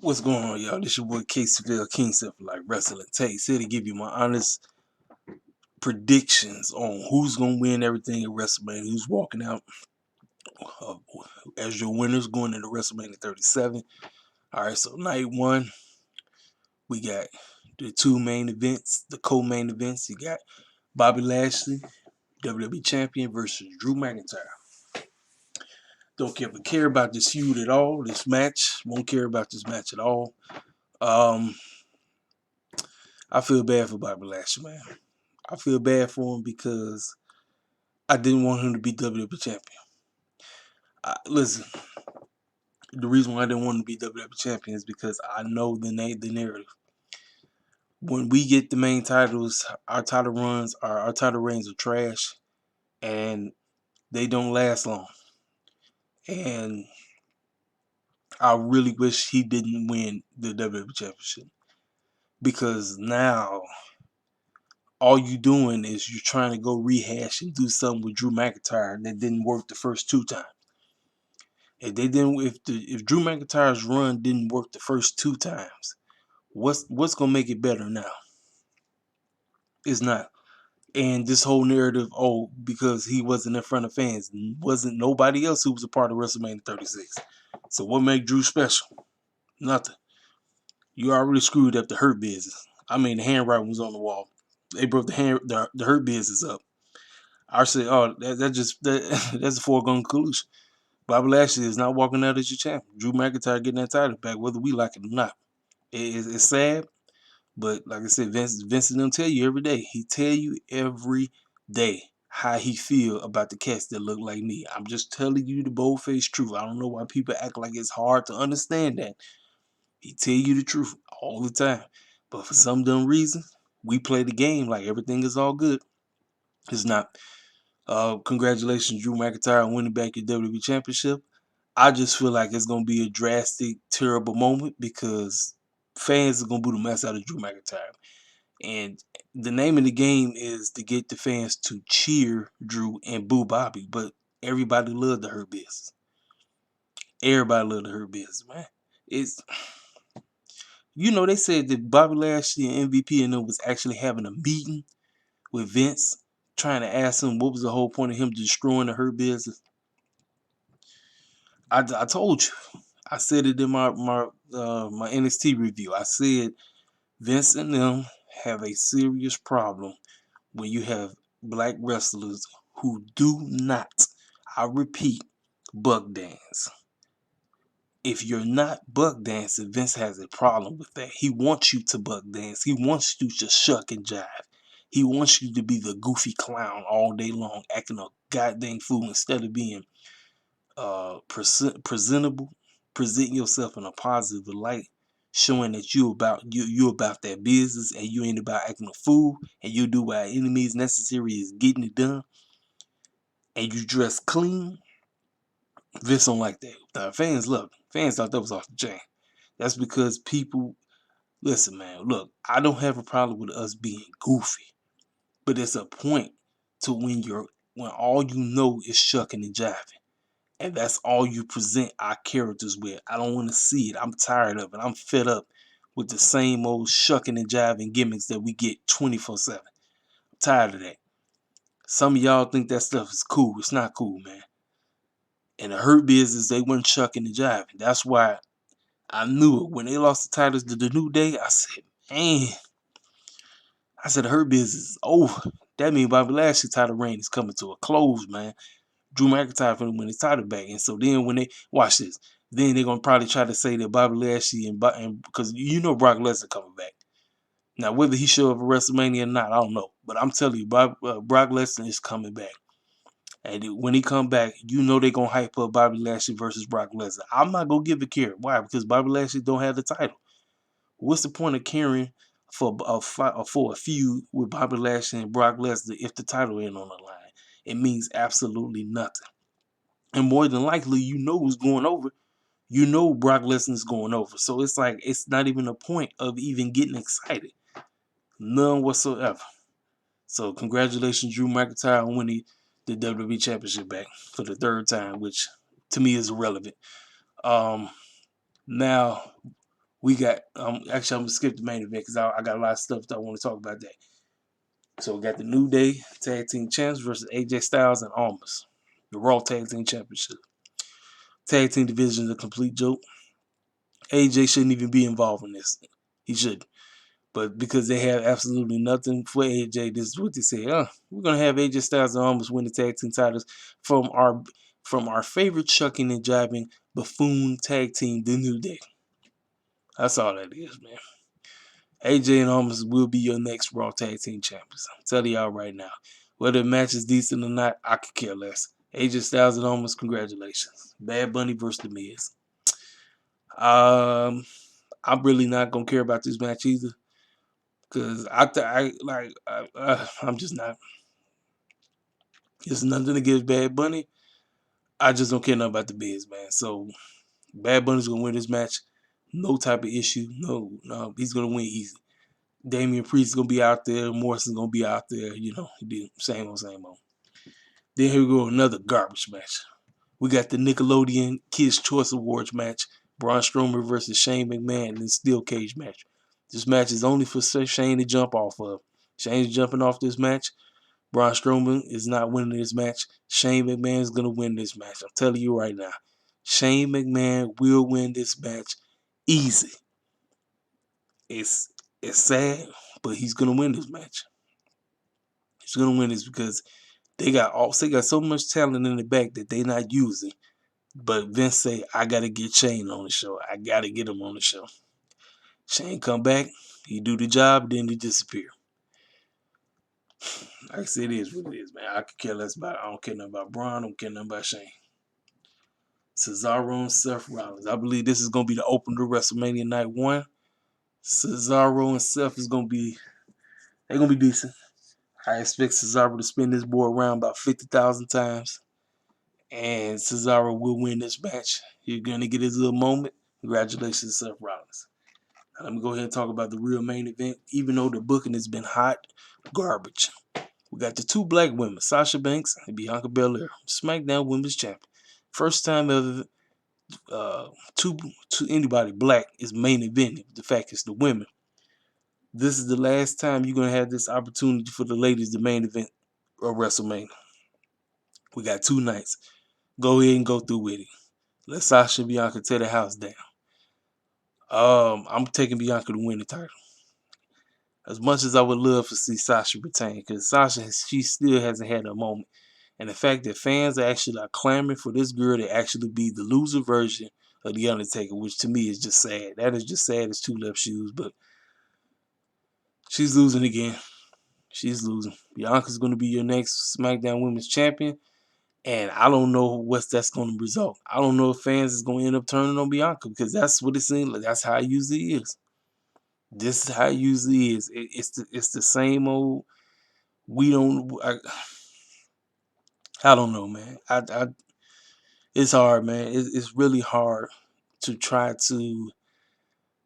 What's going on, y'all? This your boy Caseyville King for like Wrestling Takes, here to give you my honest predictions on who's gonna win everything at WrestleMania, who's walking out uh, as your winners going into WrestleMania 37. All right, so night one, we got the two main events, the co-main events. You got Bobby Lashley, WWE Champion, versus Drew McIntyre. Don't care about this feud at all. This match, won't care about this match at all. I feel bad for Bobby Lashley, man. I feel bad for him because I didn't want him to be WWE champion. Listen, the reason why I didn't want him to be WWE champion is because I know the narrative. When we get the main titles, our title runs, our title reigns are trash, and they don't last long. And I really wish he didn't win the WWE championship, because now all you doing is you're trying to go rehash and do something with Drew McIntyre that didn't work the first two times. If they didn't, if Drew McIntyre's run didn't work the first two times, what's gonna make it better now? It's not. And this whole narrative, oh, because he wasn't in front of fans, wasn't nobody else who was a part of WrestleMania 36. So what made Drew special? Nothing. You already screwed up the Hurt Business. I mean, the handwriting was on the wall. They broke the Hurt Business up. I said, oh, that's a foregone conclusion. Bobby Lashley is not walking out as your champion. Drew McIntyre getting that title back, whether we like it or not. It's sad, but like I said, Vince and them tell you every day. He tell you every day how he feel about the cats that look like me. I'm just telling you the bold-faced truth. I don't know why people act like it's hard to understand that. He tell you the truth all the time. But for some dumb reason, we play the game like everything is all good. It's not. Congratulations, Drew McIntyre, on winning back your WWE Championship. I just feel like it's gonna be a drastic, terrible moment because fans are gonna boo the mess out of Drew McIntyre, and the name of the game is to get the fans to cheer Drew and boo Bobby. But everybody loved the Hurt Business. Everybody loved the Hurt Business, man. It's they said that Bobby Lashley and MVP and them was actually having a meeting with Vince, trying to ask him what was the whole point of him destroying the Hurt Business. I told you. I said it in my NXT review. I said Vince and them have a serious problem when you have black wrestlers who do not, I repeat, buck dance. If you're not buck dancing, Vince has a problem with that. He wants you to buck dance. He wants you to shuck and jive. He wants you to be the goofy clown all day long, acting a goddamn fool instead of being presentable, presenting yourself in a positive light, showing that you about that business and you ain't about acting a fool, and you do what any means necessary is getting it done, and you dress clean. Vince don't like that. The fans love it. Fans thought that was off the chain. That's because people listen, man. Look, I don't have a problem with us being goofy, but it's a point to when all you know is shucking and jiving. And that's all you present our characters with. I don't want to see it. I'm tired of it. I'm fed up with the same old shucking and jiving gimmicks that we get 24/7. I'm tired of that. Some of y'all think that stuff is cool. It's not cool, man. In the Hurt Business, they weren't shucking and jiving. That's why I knew it. When they lost the titles to the New Day, I said, man, the Hurt Business is over. That means Bobby Lashley's title reign is coming to a close, man. Drew McIntyre finna win his title back. And so then when they watch this, then they're gonna probably try to say that Bobby Lashley and because Brock Lesnar coming back. Now whether he show up at WrestleMania or not, I don't know. But I'm telling you, Brock Lesnar is coming back. And when he come back, they're gonna hype up Bobby Lashley versus Brock Lesnar. I'm not gonna give a care. Why? Because Bobby Lashley don't have the title. What's the point of caring for a feud with Bobby Lashley and Brock Lesnar if the title ain't on the line? It means absolutely nothing. And more than likely, who's going over. Brock Lesnar's going over. So it's like, it's not even a point of even getting excited. None whatsoever. So congratulations, Drew McIntyre, on winning the WWE Championship back for the third time, which to me is irrelevant. Now, we got actually I'm gonna skip the main event because I got a lot of stuff that I want to talk about that. So we got the New Day Tag Team Champs versus AJ Styles and Almos, the Raw Tag Team Championship. Tag Team division is a complete joke. AJ shouldn't even be involved in this. He shouldn't. But because they have absolutely nothing for AJ, this is what they say. We're gonna have AJ Styles and Almos win the tag team titles from our favorite chucking and jiving buffoon tag team, the New Day. That's all that is, man. AJ and Almos will be your next Raw Tag Team Champions. I'm telling y'all right now. Whether the match is decent or not, I could care less. AJ Styles and Almos, congratulations. Bad Bunny versus The Miz. I'm really not gonna care about this match either, cause I'm just not. It's nothing against Bad Bunny. I just don't care nothing about the Miz, man. So Bad Bunny's gonna win this match. No type of issue. No, he's gonna win easy. Damian Priest is gonna be out there. Morrison's gonna be out there. Same old, same old. Then here we go, another garbage match. We got the Nickelodeon Kids Choice Awards match. Braun Strowman versus Shane McMahon in the steel cage match. This match is only for Shane to jump off of. Shane's jumping off this match. Braun Strowman is not winning this match. Shane McMahon is going to win this match. I'm telling you right now. Shane McMahon will win this match easy. It's sad, but he's going to win this match. He's going to win this because they got so much talent in the back that they're not using. But Vince say, I got to get Shane on the show. I got to get him on the show. Shane come back. He do the job, then he disappear. Like I said, it is what it is, man. I could care less about it. I don't care nothing about Braun. I don't care nothing about Shane. Cesaro and Seth Rollins. I believe this is going to be the opener to WrestleMania Night 1. Cesaro and Seth they're going to be decent. I expect Cesaro to spin this board around about 50,000 times. And Cesaro will win this match. He's going to get his little moment. Congratulations, Seth Rollins. Now, let me go ahead and talk about the real main event. Even though the booking has been hot garbage. We got the two black women, Sasha Banks and Bianca Belair, Smackdown Women's Champion. First time ever to anybody black is main eventing. The fact is the women. This is the last time you're going to have this opportunity for the ladies to main event of WrestleMania. We got 2 nights. Go ahead and go through with it. Let Sasha and Bianca tear the house down. I'm taking Bianca to win the title. As much as I would love to see Sasha retain, because Sasha, she still hasn't had a moment. And the fact that fans are actually clamoring for this girl to actually be the loser version of The Undertaker, which to me is just sad. That is just sad as 2 left shoes, but she's losing again. She's losing. Bianca's going to be your next SmackDown Women's Champion, and I don't know what that's going to result. I don't know if fans is going to end up turning on Bianca, because that's what it seems like. That's how it usually is. This is how it usually is. It's the same old. I don't know, man. It's hard, man. It's really hard to try to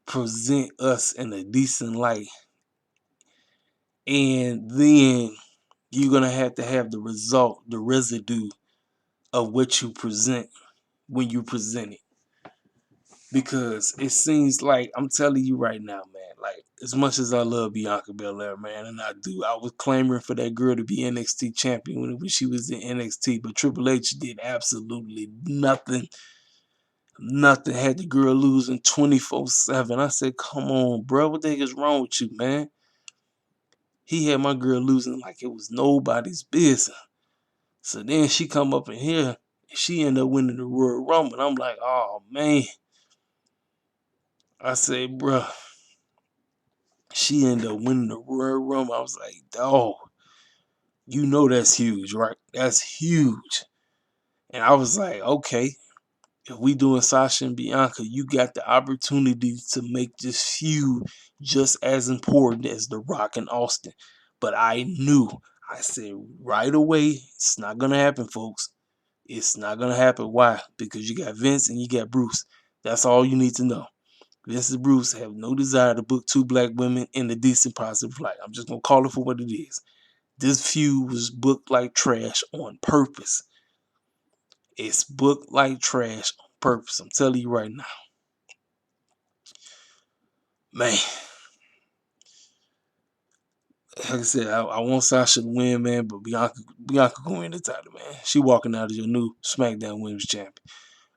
present us in a decent light, and then you're gonna have to have the result, the residue of what you present when you present it. Because it seems like, I'm telling you right now, man, like, as much as I love Bianca Belair, man, and I was clamoring for that girl to be NXT champion when she was in NXT, but Triple H did absolutely nothing. Nothing. Had the girl losing 24/7. I said, come on, bro, what the heck is wrong with you, man? He had my girl losing like it was nobody's business. So then she come up in here, and she ended up winning the Royal Rumble. And I'm like, oh, man. I said, bro, she ended up winning the Royal Rumble. I was like, dog, you know that's huge, right? That's huge. And I was like, okay, if we doing Sasha and Bianca, you got the opportunity to make this feud just as important as The Rock and Austin. But I said right away, it's not going to happen, folks. It's not going to happen. Why? Because you got Vince and you got Bruce. That's all you need to know. Vince and Bruce have no desire to book 2 black women in a decent, positive light. I'm just going to call it for what it is. This feud was booked like trash on purpose. It's booked like trash on purpose. I'm telling you right now. Man, like I said, I want Sasha to win, man, but Bianca gonna win the title, man. She walking out as your new SmackDown Women's Champion.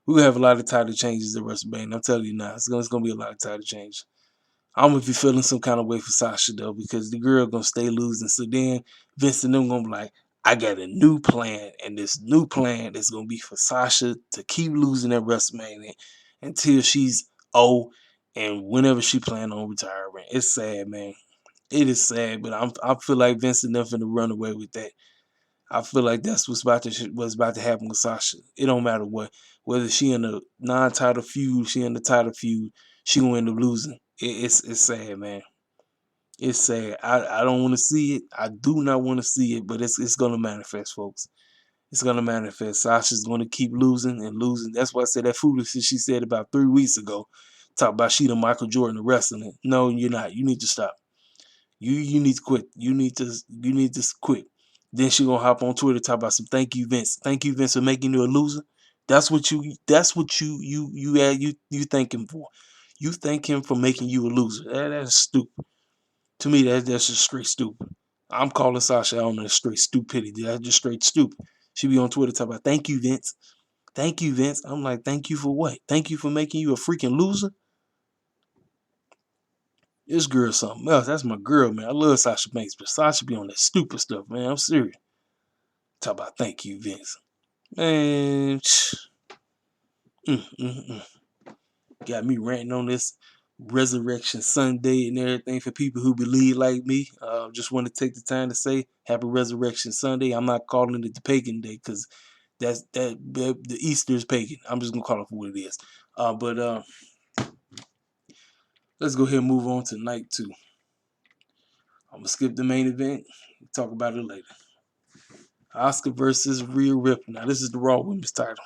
We will have a lot of title changes at WrestleMania. I'm telling you now, it's gonna be a lot of title changes. I don't know if you're feeling some kind of way for Sasha though, because the girl gonna stay losing. So then Vince and them gonna be like, I got a new plan, and this new plan is gonna be for Sasha to keep losing at WrestleMania until she's old and whenever she plan on retiring. It's sad, man. It is sad, but I feel like Vince and them finna run away with that. I feel like that's what's about to happen with Sasha. It don't matter what, whether she in a non-title feud, she in the title feud, she gonna end up losing. It's sad, man. It's sad. I don't want to see it. I do not want to see it, but it's gonna manifest, folks. It's gonna manifest. Sasha's gonna keep losing and losing. That's why I said that foolishness she said about 3 weeks ago. Talk about she the Michael Jordan of wrestling. No, you're not. You need to stop. You need to quit. You need to quit. Then she gonna hop on Twitter talk about some thank you Vince. Thank you Vince for making you a loser. That's what you thank him for. You thank him for making you a loser. That's stupid. To me, that's just straight stupid. I'm calling Sasha out on that straight stupidity. That's just straight stupid. She be on Twitter talking about thank you Vince. Thank you Vince. I'm like, thank you for what? Thank you for making you a freaking loser. This girl something else. That's my girl, man. I love Sasha Banks, but Sasha be on that stupid stuff, man. I'm serious. Talk about thank you, Vince. Man, mm. Got me ranting on this Resurrection Sunday and everything for people who believe like me. Just want to take the time to say Happy Resurrection Sunday. I'm not calling it the pagan day because the Easter is pagan. I'm just gonna call it for what it is. But let's go ahead and move on to night 2. I'm gonna skip the main event. Talk about it later. Asuka versus Rhea Ripley. Now this is the Raw Women's title.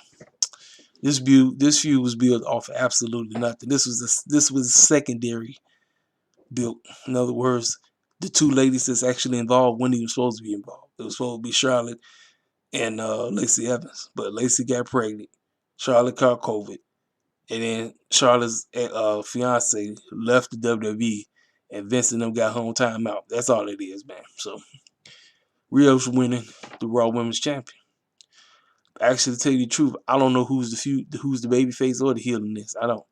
This feud was built off of absolutely nothing. This was secondary built. In other words, the two ladies that's actually involved weren't even supposed to be involved. It was supposed to be Charlotte and Lacey Evans, but Lacey got pregnant. Charlotte caught COVID, and then Charlotte's fiance left the WWE, and Vince and them got home timeout. That's all it is, man. So Rhea's winning the Raw Women's Champion. Actually, to tell you the truth, I don't know who's the baby face or the heel in this. I don't.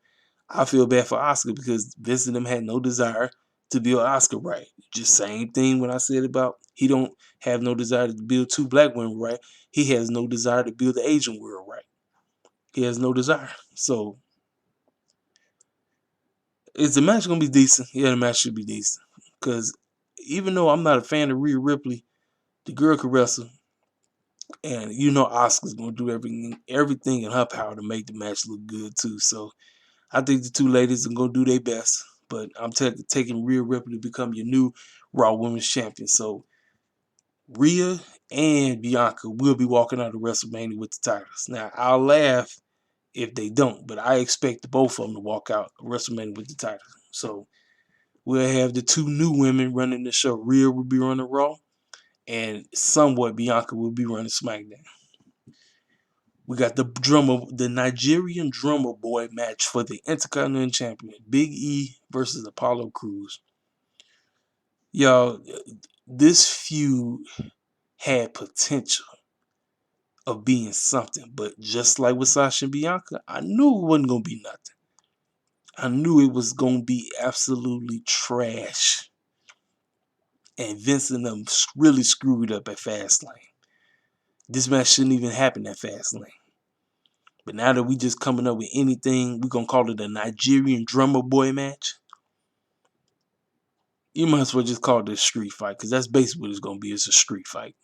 I feel bad for Asuka because Vince and them had no desire to build Asuka right. Just same thing when I said about he don't have no desire to build 2 black women right. He has no desire to build the Asian world right. He has no desire. So is the match gonna be decent? Yeah, the match should be decent. Because even though I'm not a fan of Rhea Ripley, the girl can wrestle. And you know Asuka's gonna do everything in her power to make the match look good too. So I think the two ladies are gonna do their best. But I'm taking Rhea Ripley to become your new Raw Women's Champion. So Rhea and Bianca will be walking out of WrestleMania with the titles. Now I'll laugh if they don't, but I expect both of them to walk out of WrestleMania with the titles. So we'll have the 2 new women running the show. Rhea will be running Raw, and somewhat Bianca will be running SmackDown. We got the Nigerian drummer boy match for the Intercontinental Champion, Big E versus Apollo Crews. Y'all, this feud had potential of being something, but just like with Sasha and Bianca, I knew it wasn't gonna be nothing. I knew it was gonna be absolutely trash. And Vince and them really screwed up at Fastlane. This match shouldn't even happen at Fastlane. But now that we just coming up with anything, we're going to call it a Nigerian drummer boy match. You might as well just call it a street fight because that's basically what it's going to be. It's a street fight.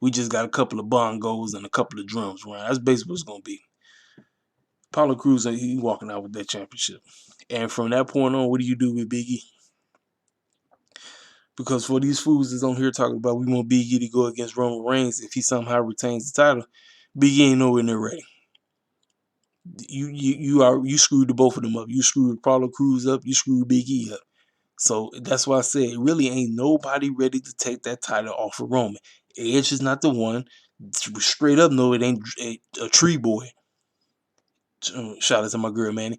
We just got a couple of bongos and a couple of drums around. That's basically what it's going to be. Apollo Crews, he walking out with that championship. And from that point on, what do you do with Big E? Because for these fools that's on here talking about we want Big E to go against Roman Reigns if he somehow retains the title, Big E ain't nowhere near ready. You screwed the both of them up. You screwed Apollo Crews up. You screwed Big E up. So that's why I said really ain't nobody ready to take that title off of Roman. Edge is not the one. Straight up, no, it ain't a Tree Boy. Shout out to my girl, man.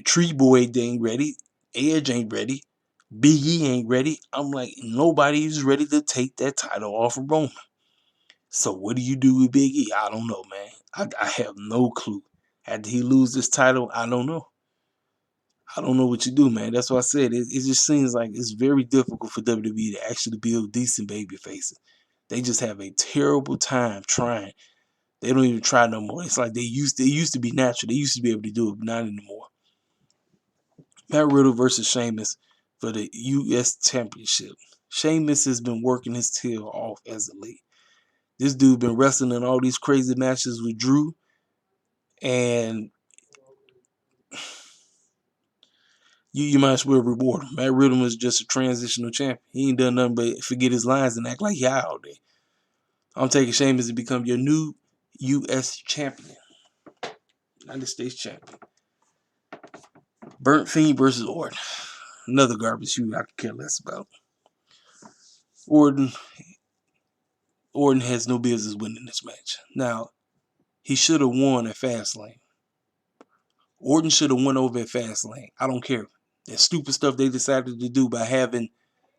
Tree Boy, they ain't ready. Edge ain't ready. Big E ain't ready. I'm like, nobody's ready to take that title off of Roman. So what do you do with Big E? I don't know, man. I have no clue. After he lose this title, I don't know. I don't know what you do, man. That's why I said it just seems like it's very difficult for WWE to actually build decent baby faces. They just have a terrible time trying. They don't even try no more. It's like they used to be natural. They used to be able to do it, but not anymore. Matt Riddle versus Sheamus for the U.S. Championship. Sheamus has been working his tail off as of late. This dude been wrestling in all these crazy matches with Drew, and you might as well reward him. Matt Riddle is just a transitional champion. He ain't done nothing but forget his lines and act like he high all day. I'm taking Sheamus to become your new U.S. champion. United States champion. Burnt Fiend versus Orton. Another garbage feud I could care less about. Orton has no business winning this match. Now, he should have won at Fastlane. Orton should have won over at Fastlane. I don't care. That stupid stuff they decided to do by having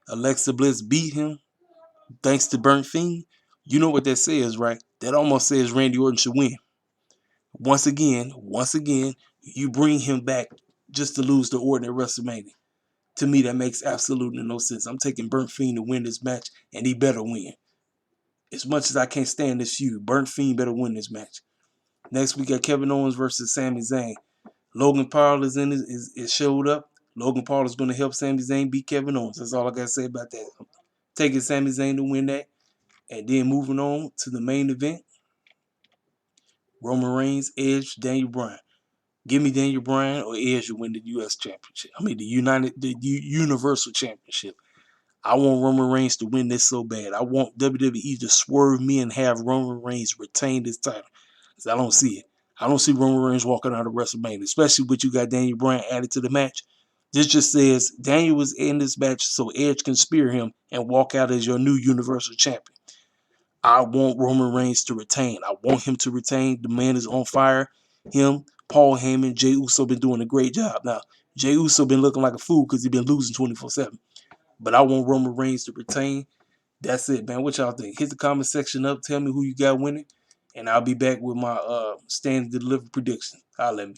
Alexa Bliss beat him, thanks to Burnt Fiend, you know what that says, right? That almost says Randy Orton should win. Once again, you bring him back just to lose to Orton at WrestleMania. To me, that makes absolutely no sense. I'm taking Burnt Fiend to win this match, and he better win. As much as I can't stand this feud, Burnt Fiend better win this match. Next, we got Kevin Owens versus Sami Zayn. Logan Paul is showed up. Logan Paul is going to help Sami Zayn beat Kevin Owens. That's all I got to say about that. I'm taking Sami Zayn to win that. And then moving on to the main event. Roman Reigns, Edge, Daniel Bryan. Give me Daniel Bryan or Edge to win the U.S. Championship. I mean, the Universal Championship. I want Roman Reigns to win this so bad. I want WWE to swerve me and have Roman Reigns retain this title. Because I don't see it. I don't see Roman Reigns walking out of WrestleMania, especially with you got Daniel Bryan added to the match. This just says Daniel was in this match so Edge can spear him and walk out as your new Universal Champion. I want Roman Reigns to retain. I want him to retain. The man is on fire. Him, Paul Heyman, Jey Uso been doing a great job. Now, Jey Uso been looking like a fool because he been losing 24/7. But I want Roman Reigns to retain. That's it, man. What y'all think? Hit the comment section up. Tell me who you got winning. And I'll be back with my stand and deliver prediction. Holla at me.